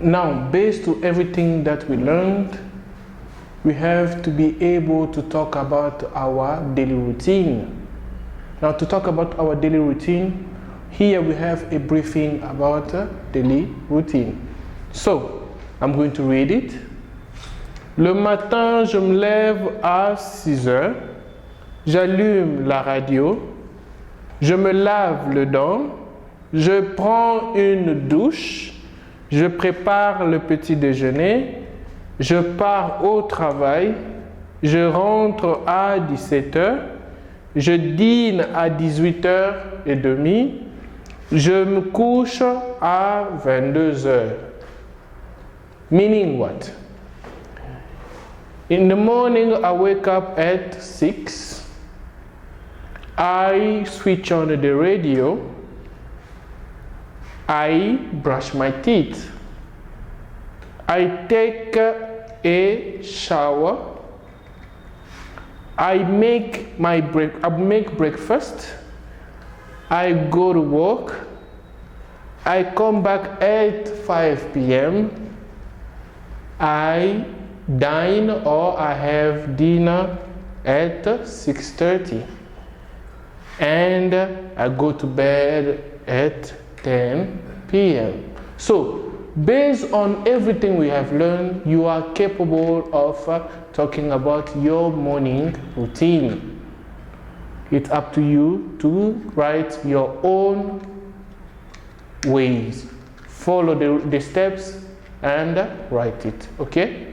Now, based on everything that we learned, we have to be able to talk about our daily routine. Now, to talk about our daily routine, here we have a briefing about daily routine. So, I'm going to read it. Le matin, je me lève à 6 heures. J'allume la radio. Je me lave les dents. Je prends une douche. Je prépare le petit déjeuner. Je pars au travail. Je rentre à 17 heures. Je dîne à 18h30. Je me couche à 22 heures. Meaning what? In the morning, I wake up at 6. I switch on the radio. I brush my teeth. I take a shower. I make breakfast. I go to work. I come back at 5 p.m. I dine or I have dinner at 6:30. And I go to bed at 10 p.m. So, based on everything we have learned, you are capable of talking about your morning routine. It's up to you to write your own ways. Follow the steps and write it, okay?